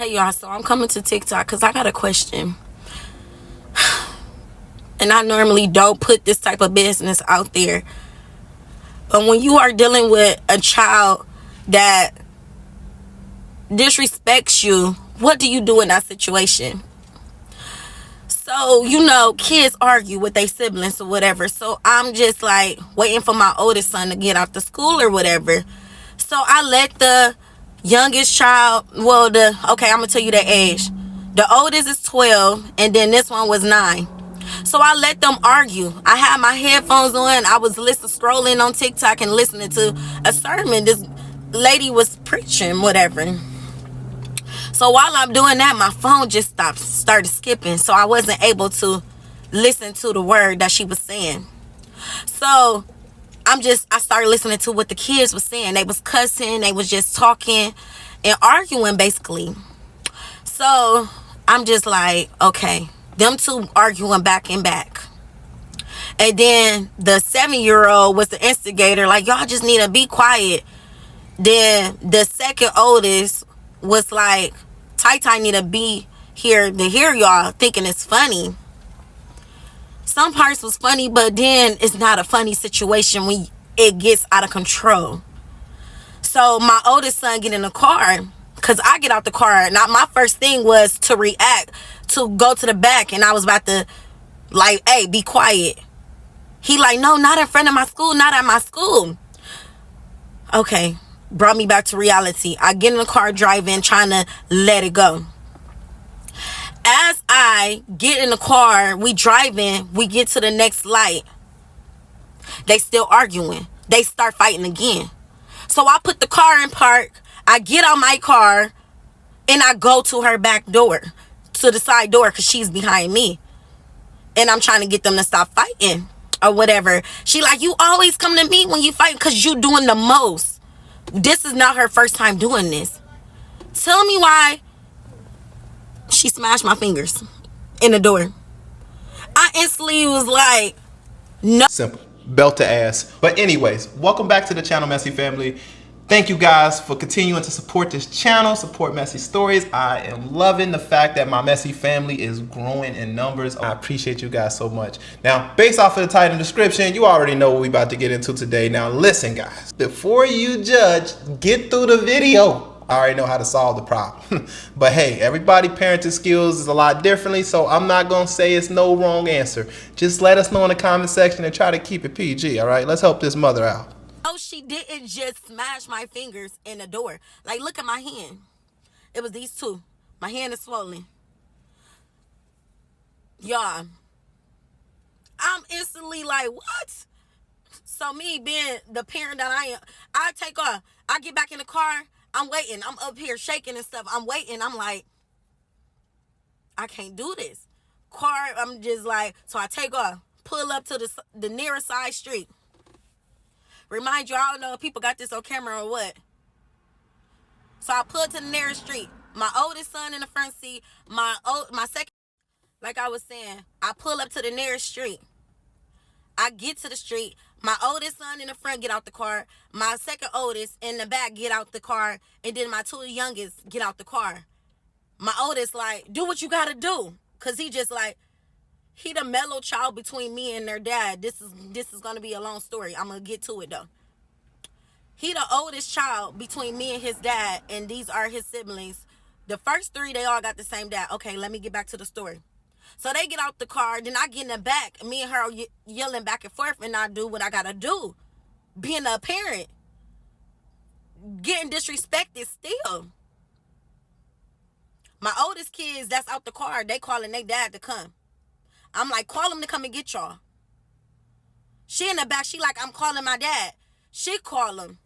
Hey y'all, so I'm coming to TikTok because I got a question. And I normally don't put this type of business out there. But when you are dealing with a child that disrespects you, what do you do in that situation? So, kids argue with their siblings or whatever. So I'm just like waiting for my oldest son to get out the school or whatever. So I let the youngest child, I'm going to tell you the age. The oldest is 12 and then this one was 9. So I let them argue. I had my headphones on. I was scrolling on TikTok and listening to a sermon. This lady was preaching, whatever. So while I'm doing that, my phone just started skipping. So I wasn't able to listen to the word that she was saying. So I started listening to what the kids were saying. They was cussing. They was just talking and arguing, basically. So I'm just like, okay, them two arguing back and back. And then the 7-year-old was the instigator, like, y'all just need to be quiet. Then the second oldest was like, Ty need to be here to hear y'all, thinking it's funny. Some parts was funny, but then it's not a funny situation when it gets out of control. So my oldest son get in the car, because I get out the car. Now my first thing was to react, to go to the back, and I was about to like, hey, be quiet. He like, no, not in front of my school, not at my school. Okay, brought me back to reality. I get in the car driving, trying to let it go. As I get in the car, we driving, we get to the next light. They still arguing. They start fighting again. So I put the car in park. I get out my car and I go to her back door, to the side door, because she's behind me. And I'm trying to get them to stop fighting or whatever. She like, you always come to me when you fight because you doing the most. This is not her first time doing this. Tell me why. She smashed my fingers in the door. I instantly was like, no. Simple. Belt to ass. But anyways, welcome back to the channel, Messy Family. Thank you guys for continuing to support this channel, support Messy Stories. I am loving the fact that my Messy family is growing in numbers. I appreciate you guys so much. Now, based off of the title and description, you already know what we're about to get into today. Now, listen, guys. Before you judge, get through the video. I already know how to solve the problem. But hey, everybody parenting skills is a lot differently, so I'm not going to say it's no wrong answer. Just let us know in the comment section and try to keep it PG, all right? Let's help this mother out. Oh, she didn't just smash my fingers in the door. Like, look at my hand. It was these two. My hand is swollen. Y'all, I'm instantly like, what? So me being the parent that I am, I take off. I get back in the car. I'm waiting. I'm up here shaking and stuff. I'm waiting. I'm like, I can't do this. Car, I'm just like, so I take off. Pull up to the nearest side street. Remind you, I don't know if people got this on camera or what. So I pull to the nearest street. My oldest son in the front seat. My second, like I was saying, I pull up to the nearest street. I get to the street. My oldest son in the front get out the car. My second oldest in the back get out the car. And then my two youngest get out the car. My oldest like, do what you gotta do. Cause he just like, he the mellow child between me and their dad. This is gonna be a long story. I'm gonna get to it though. He the oldest child between me and his dad, and these are his siblings. The first 3, they all got the same dad. Okay, let me get back to the story. So they get out the car, then I get in the back. Me and her are yelling back and forth, and I do what I gotta do. Being a parent. Getting disrespected still. My oldest kids that's out the car, they calling their dad to come. I'm like, call him to come and get y'all. She in the back, she like, I'm calling my dad. She call him.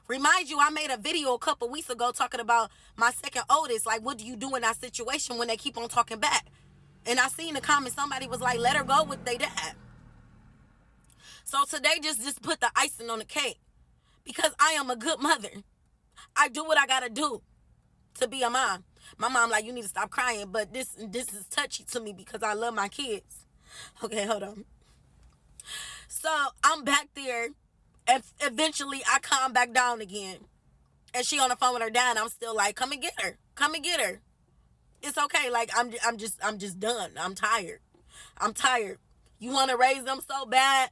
Remind you, I made a video a couple weeks ago talking about my second oldest. Like, what do you do in that situation when they keep on talking back? And I seen in the comments, somebody was like, let her go with their dad. So today just put the icing on the cake. Because I am a good mother. I do what I gotta do to be a mom. My mom like, you need to stop crying, but this is touchy to me because I love my kids. Okay, hold on. So I'm back there, and eventually I calm back down again. And she on the phone with her dad, and I'm still like, come and get her. Come and get her. It's okay. Like, I'm just done. I'm tired. I'm tired. You want to raise them so bad?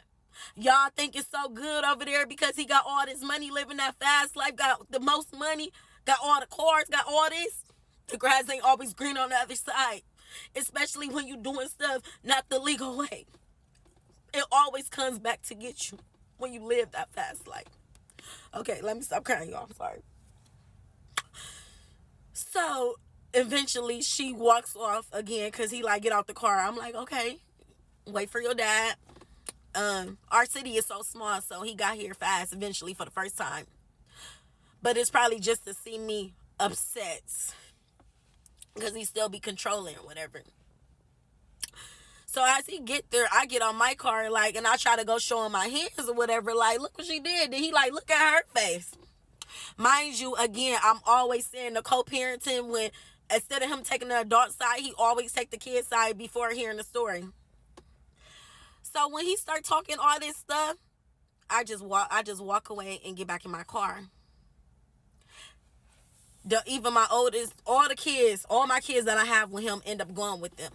Y'all think it's so good over there because he got all this money, living that fast life, got the most money, got all the cars, got all this. The grass ain't always green on the other side, especially when you doing stuff not the legal way. It always comes back to get you when you live that fast life. Okay, let me stop crying, y'all. I'm sorry. So eventually she walks off again because he like, get out the car. I'm like, okay, wait for your dad. Our city is so small, so he got here fast eventually for the first time. But it's probably just to see me upset because he still be controlling or whatever. So as he get there, I get on my car, like, and I try to go show him my hands or whatever, like, look what she did. Then he like, look at her face. Mind you, again, I'm always saying the co-parenting, when instead of him taking the adult side, he always take the kid side before hearing the story. So when he start talking all this stuff, I just walk away and get back in my car. Even my oldest, all my kids that I have with him end up going with him.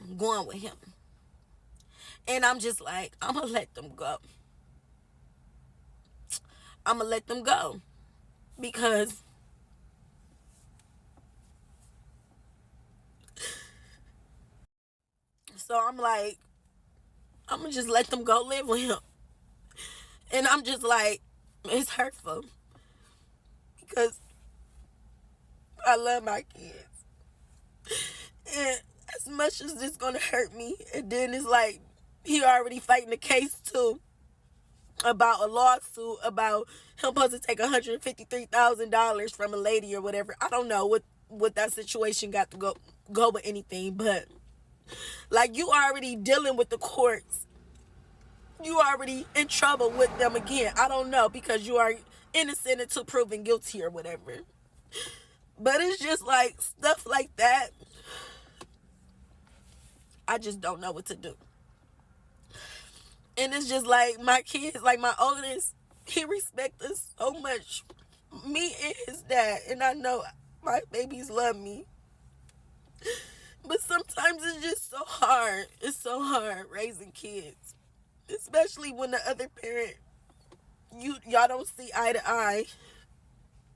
And I'm just like, I'm gonna let them go. Because so I'm like, I'm gonna just let them go live with him. And I'm just like, it's hurtful because I love my kids. And as much as it's gonna hurt me, and then it's like he already fighting the case too about a lawsuit about him supposed to take $153,000 from a lady or whatever. I don't know what that situation got to go with anything, but like, you already dealing with the courts. You already in trouble with them again. I don't know, because you are innocent until proven guilty or whatever. But it's just like stuff like that. I just don't know what to do. And it's just like my kids, like my oldest, he respects us so much. Me and his dad. And I know my babies love me. But sometimes it's just so hard. It's so hard raising kids. Especially when the other parent, y'all don't see eye to eye.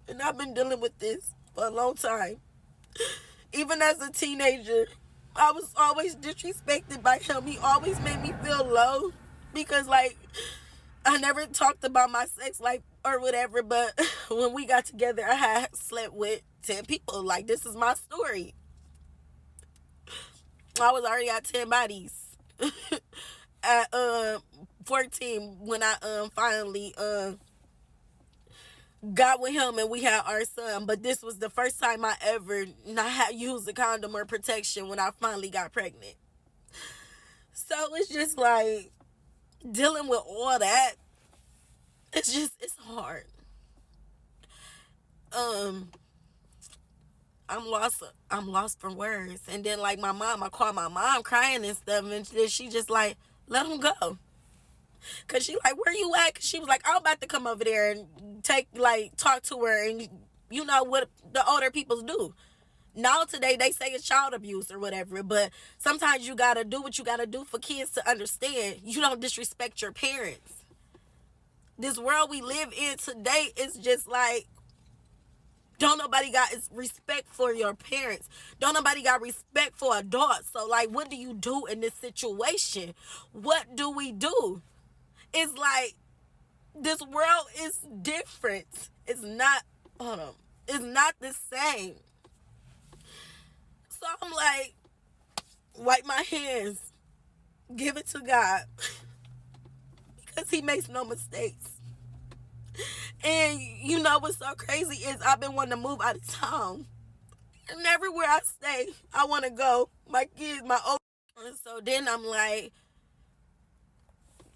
And I've been dealing with this for a long time. Even as a teenager, I was always disrespected by him. He always made me feel low. Because, like, I never talked about my sex life or whatever. But when we got together, I had slept with 10 people. Like, this is my story. I was already at 10 bodies. At 14, when I finally got with him and we had our son. But this was the first time I ever not had used a condom or protection when I finally got pregnant. So it's just like dealing with all that. It's hard. I'm lost for words. And then, like, I called my mom crying and stuff, and then she just like, let him go. Cause she like, where you at? Cause she was like, I'm about to come over there and talk to her, and you know what the older people do. Now today they say it's child abuse or whatever, but sometimes you gotta do what you gotta do for kids to understand. You don't disrespect your parents. This world we live in today is just like, don't nobody got respect for your parents. Don't nobody got respect for adults. So, like, what do you do in this situation? What do we do? It's like, this world is different. It's not the same. So I'm like, wipe my hands. Give it to God. Because he makes no mistakes. And you know what's so crazy is I've been wanting to move out of town. And everywhere I stay, I want to go. My kids, my old. And so then I'm like,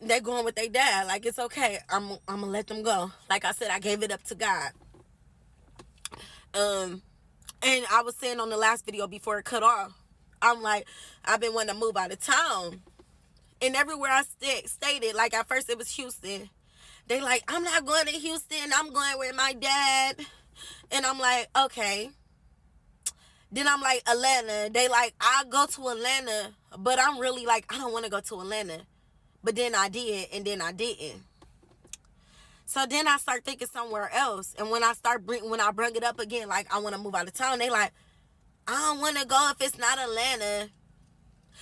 they're going with their dad. Like, it's okay. I'm going to let them go. Like I said, I gave it up to God. And I was saying on the last video before it cut off, I'm like, I've been wanting to move out of town. And everywhere I stayed, like, at first it was Houston. They like, I'm not going to Houston. I'm going with my dad. And I'm like, okay. Then I'm like, Atlanta. They like, I'll go to Atlanta, but I'm really like, I don't want to go to Atlanta. But then I did, and then I didn't. So then I start thinking somewhere else. And when I bring it up again, like I want to move out of town, they like, I don't want to go if it's not Atlanta.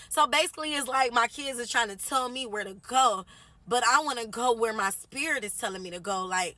So basically, it's like my kids are trying to tell me where to go, but I want to go where my spirit is telling me to go. Like,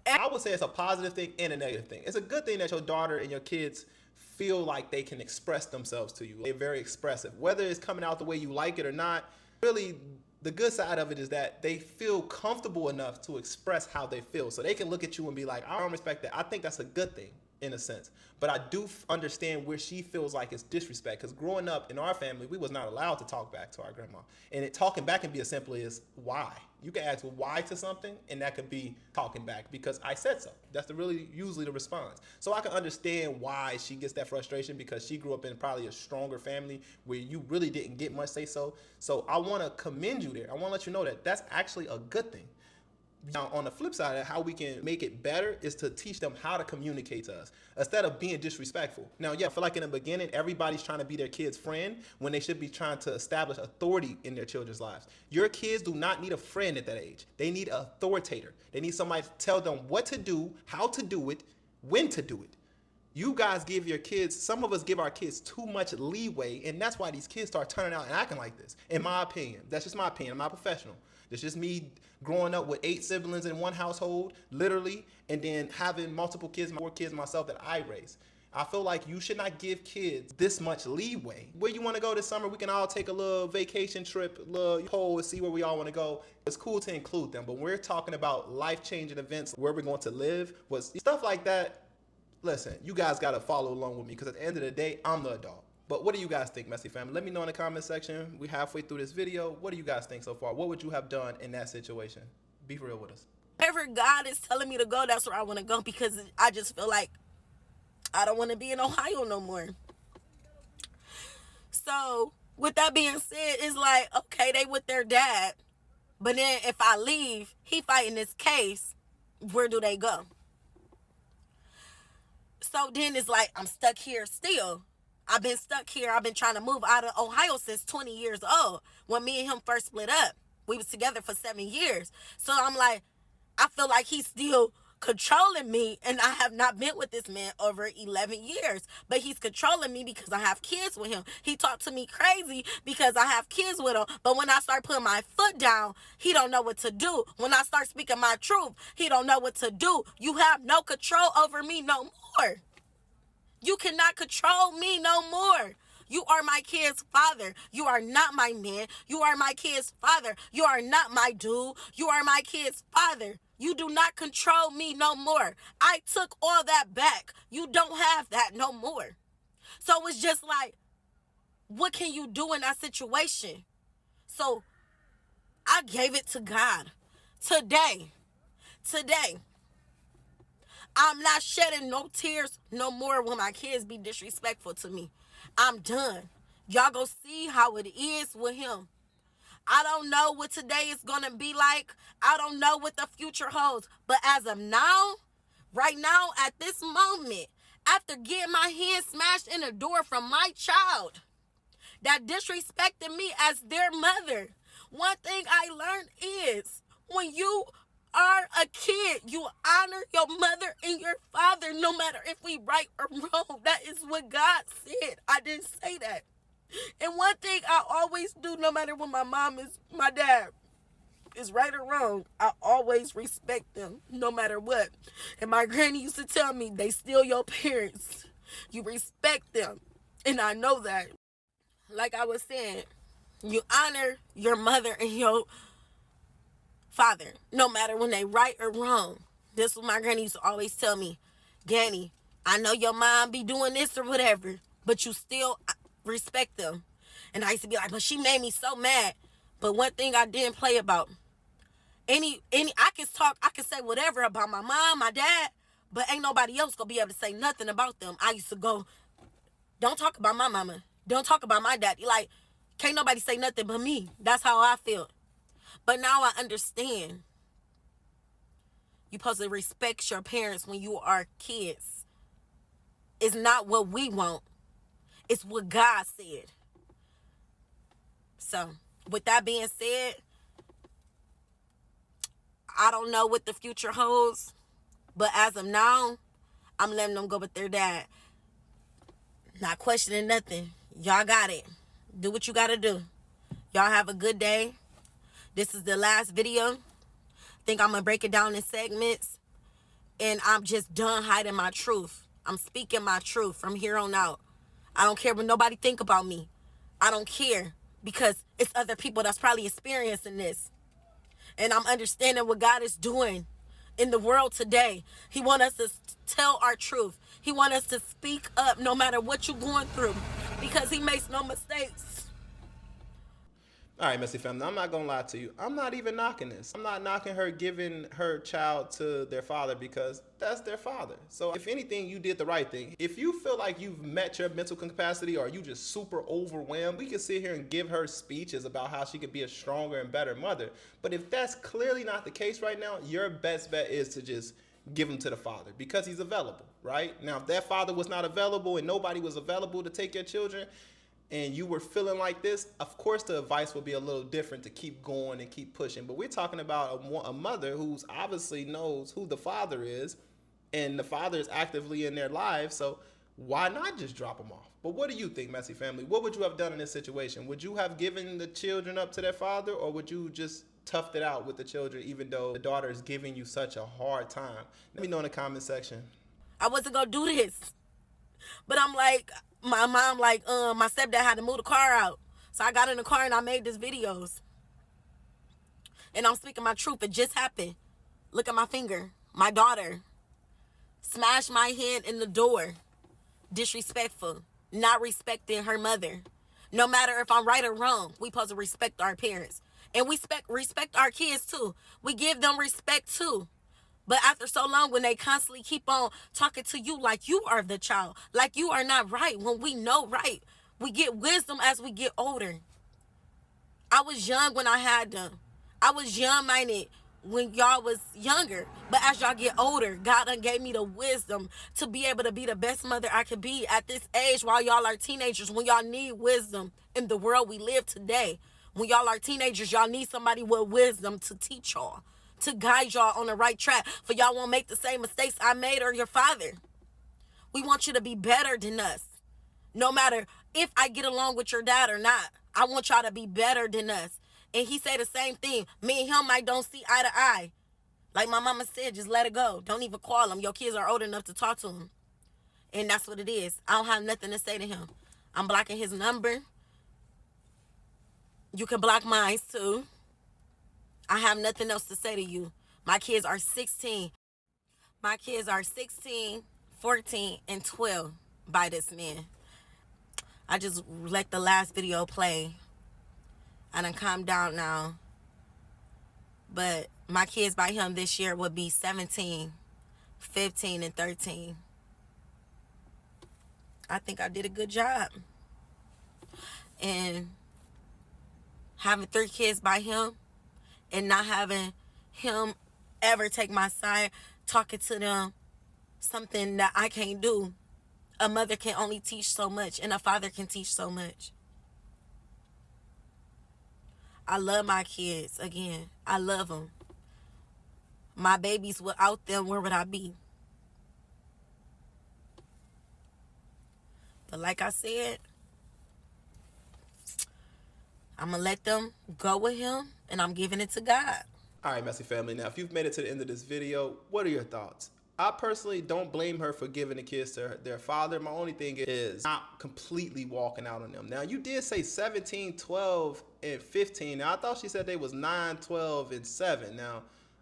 I would say it's a positive thing and a negative thing. It's a good thing that your daughter and your kids feel like they can express themselves to you. They're very expressive. Whether it's coming out the way you like it or not, really, the good side of it is that they feel comfortable enough to express how they feel. So they can look at you and be like, I don't respect that. I think that's a good thing in a sense. But I do understand where she feels like it's disrespect. Because growing up in our family, we was not allowed to talk back to our grandma. And talking back can be as simple as why. You can ask why to something, and that could be talking back because I said so. That's usually the response. So I can understand why she gets that frustration because she grew up in probably a stronger family where you really didn't get much say so. So I want to commend you there. I want to let you know that that's actually a good thing. Now, on the flip side, how we can make it better is to teach them how to communicate to us instead of being disrespectful. Now, yeah, I feel like in the beginning, everybody's trying to be their kid's friend when they should be trying to establish authority in their children's lives. Your kids do not need a friend at that age. They need an authoritator. They need somebody to tell them what to do, how to do it, when to do it. You guys give your kids, some of us give our kids too much leeway, and that's why these kids start turning out and acting like this, in my opinion. That's just my opinion. I'm not professional. That's just me growing up with 8 siblings in one household, literally, and then having multiple kids, more kids myself that I raised. I feel like you should not give kids this much leeway. Where you want to go this summer, we can all take a little vacation trip, a little poll, and see where we all want to go. It's cool to include them, but we're talking about life-changing events, where we're going to live, stuff like that. Listen, you guys got to follow along with me because at the end of the day, I'm the adult. But what do you guys think, Messy Family? Let me know in the comment section. We're halfway through this video. What do you guys think so far? What would you have done in that situation? Be real with us. wherever God is telling me to go, that's where I want to go because I just feel like I don't want to be in Ohio no more. So with that being said, it's like, okay, they with their dad. But then if I leave, he fighting this case, where do they go? So then it's like, I'm stuck here still. I've been stuck here. I've been trying to move out of Ohio since 20 years old. When me and him first split up, we was together for 7 years. So I'm like, I feel like he's still controlling me, and I have not been with this man over 11 years, but he's controlling me because I have kids with him. He talked to me crazy because I have kids with him, but when I start putting my foot down, he don't know what to do. When I start speaking my truth, he don't know what to do. You have no control over me no more. You cannot control me no more. You are my kid's father. You are not my man. You are my kid's father. You are not my dude. You are my kid's father. You do not control me no more. I took all that back. You don't have that no more. So it's just like, what can you do in that situation? So I gave it to God. Today, I'm not shedding no tears no more when my kids be disrespectful to me. I'm done. Y'all go see how it is with him. I don't know what today is going to be like. I don't know what the future holds. But as of now, right now, at this moment, after getting my hand smashed in the door from my child that disrespected me as their mother, one thing I learned is when you are a kid, you honor your mother and your father no matter if we right or wrong. That is what God said. I didn't say that. And one thing I always do, no matter what my dad is right or wrong, I always respect them no matter what. And my granny used to tell me, they still your parents. You respect them. And I know that. Like I was saying, you honor your mother and your father, no matter when they right or wrong. This is what my granny used to always tell me. Granny, I know your mom be doing this or whatever, but you still respect them. And I used to be like, but she made me so mad. But one thing I didn't play about, I can say whatever about my mom, my dad, but ain't nobody else gonna be able to say nothing about them. I used to go, don't talk about my mama, don't talk about my daddy. Like, can't nobody say nothing but me. That's how I feel. But now I understand. You're supposed to respect your parents when you are kids. It's not what we want. It's what God said. So, with that being said, I don't know what the future holds, but as of now, I'm letting them go with their dad. Not questioning nothing. Y'all got it. Do what you gotta do. Y'all have a good day. This is the last video. I think I'm gonna break it down in segments. And I'm just done hiding my truth. I'm speaking my truth from here on out. I don't care what nobody think about me. I don't care, because it's other people that's probably experiencing this. And I'm understanding what God is doing in the world today. He wants us to tell our truth. He wants us to speak up no matter what you're going through, because he makes no mistakes. All right, Messy Family, I'm not going to lie to you. I'm not even knocking this. I'm not knocking her giving her child to their father, because that's their father. So if anything, you did the right thing. If you feel like you've met your mental capacity, or you just super overwhelmed, we can sit here and give her speeches about how she could be a stronger and better mother. But if that's clearly not the case right now, your best bet is to just give him to the father, because he's available, right? Now, if that father was not available and nobody was available to take your children, and you were feeling like this, of course the advice will be a little different, to keep going and keep pushing. But we're talking about a mother who's obviously knows who the father is, and the father is actively in their lives. So why not just drop them off? But what do you think, Messy Family? What would you have done in this situation? Would you have given the children up to their father, or would you just toughed it out with the children, even though the daughter is giving you such a hard time? Let me know in the comment section. I wasn't gonna do this, but I'm like, my mom, like, my stepdad had to move the car out. So I got in the car and I made these videos. And I'm speaking my truth. It just happened. Look at my finger. My daughter smashed my hand in the door. Disrespectful. Not respecting her mother. No matter if I'm right or wrong, we supposed to respect our parents. And we respect our kids too. We give them respect too. But after so long, when they constantly keep on talking to you like you are the child, like you are not right, when we know right, we get wisdom as we get older. I was young when I had them. I was young-minded when y'all was younger. But as y'all get older, God done gave me the wisdom to be able to be the best mother I could be at this age while y'all are teenagers, when y'all need wisdom in the world we live today. When y'all are teenagers, y'all need somebody with wisdom to teach y'all, to guide y'all on the right track, for y'all won't make the same mistakes I made or your father. We want you to be better than us. No matter if I get along with your dad or not, I want y'all to be better than us. And he said the same thing. Me and him might don't see eye to eye. Like my mama said, just let it go. Don't even call him. Your kids are old enough to talk to him. And that's what it is. I don't have nothing to say to him. I'm blocking his number. You can block mine too. I have nothing else to say to you. My kids are 16. My kids are 16, 14, and 12 by this man. I just let the last video play. I done calmed down now. But my kids by him this year would be 17, 15, and 13. I think I did a good job. And having 3 kids by him, and not having him ever take my side, talking to them, something that I can't do. A mother can only teach so much, and a father can teach so much. I love my kids. Again, I love them. My babies, without them, where would I be? But like I said, I'm going to let them go with him, and I'm giving it to God. All right, Messy Family. Now, if you've made it to the end of this video, what are your thoughts? I personally don't blame her for giving the kids to their father. My only thing is not completely walking out on them. Now, you did say 17, 12, and 15. Now, I thought she said they was 9, 12, and 7. Now,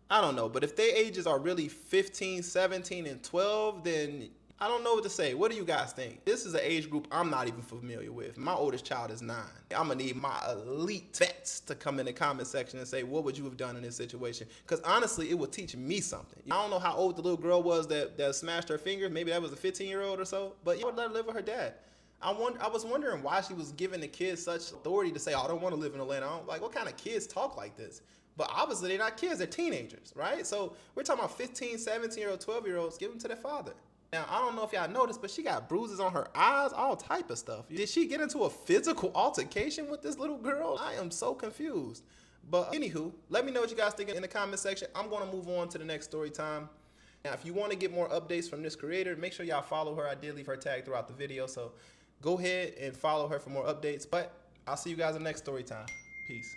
I don't know. But if their ages are really 15, 17, and 12, then I don't know what to say. What do you guys think? This is an age group I'm not even familiar with. My oldest child is 9. I'm going to need my elite vets to come in the comment section and say, what would you have done in this situation? Because honestly, it would teach me something. I don't know how old the little girl was that smashed her finger. Maybe that was a 15-year-old or so. But you would let her live with her dad. I was wondering why she was giving the kids such authority to say, oh, I don't want to live in Atlanta. Like, what kind of kids talk like this? But obviously, they're not kids. They're teenagers, right? So we're talking about 15, 17-year-old, 12-year-olds. Give them to their father. Now, I don't know if y'all noticed, but she got bruises on her eyes, all type of stuff. Did she get into a physical altercation with this little girl? I am so confused. But anywho, let me know what you guys think in the comment section. I'm going to move on to the next story time. Now, if you want to get more updates from this creator, make sure y'all follow her. I did leave her tag throughout the video, so go ahead and follow her for more updates. But I'll see you guys in the next story time. Peace.